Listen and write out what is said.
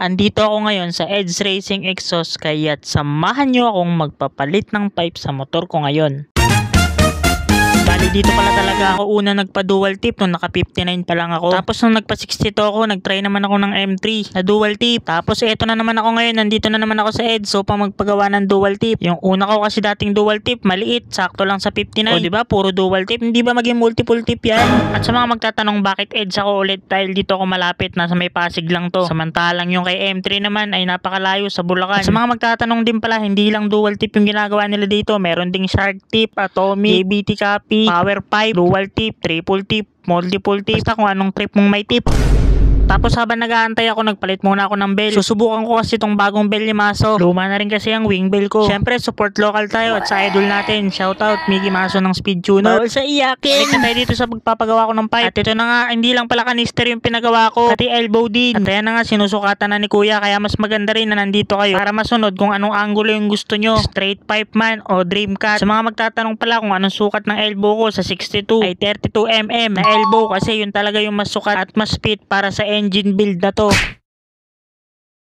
Andito ako ngayon sa Edge Racing Exhaust kaya't samahan nyo akong magpapalit ng pipe sa motor ko ngayon. Bali dito pala talaga ako una nagpa dual tip nung naka 59 pa lang ako. Tapos nung nagpa 62 ako, nagtry naman ako ng M3 na dual tip. Tapos eto na naman ako ngayon, nandito na naman ako sa Edge so pang magpagawa ng dual tip. Yung una ko kasi dating dual tip, maliit, sakto lang sa 59. O diba, puro dual tip, hindi ba maging multiple tip yan? At sa mga magtatanong bakit Edge ako ulit, dahil dito ako malapit, nasa may Pasig lang to. Samantalang yung kay M3 naman ay napakalayo sa Bulacan. At sa mga magtatanong din pala, hindi lang dual tip yung ginagawa nila dito, meron ding shark tip, atomic, JBT copy, power pipe, dual tip, triple tip, multiple tip, basta kung anong trip mong may tip. Tapos habang nag-aantay ako, nagpalit muna ako ng bell. Susubukan ko kasi itong bagong bell ni Maso. Luma na rin kasi ang wing bell ko. Syempre, support local tayo at sa idol natin. Shoutout, Mickey Maso ng Speed Tuner. Bawal sa iyakin. Balik na tayo dito sa pagpapagawa ko ng pipe. At ito na nga, hindi lang pala kanister yung pinagawa ko, pati elbow din. At ayan na nga, sinusukatan na ni Kuya. Kaya mas maganda rin na nandito kayo para masunod kung anong angulo yung gusto nyo. Straight pipe man o dream cut. Sa mga magtatanong pala kung anong sukat ng elbow ko, sa 62 ay 32mm na elbow kasi yun talaga yung mas sukat at mas fit para sa engine build na to.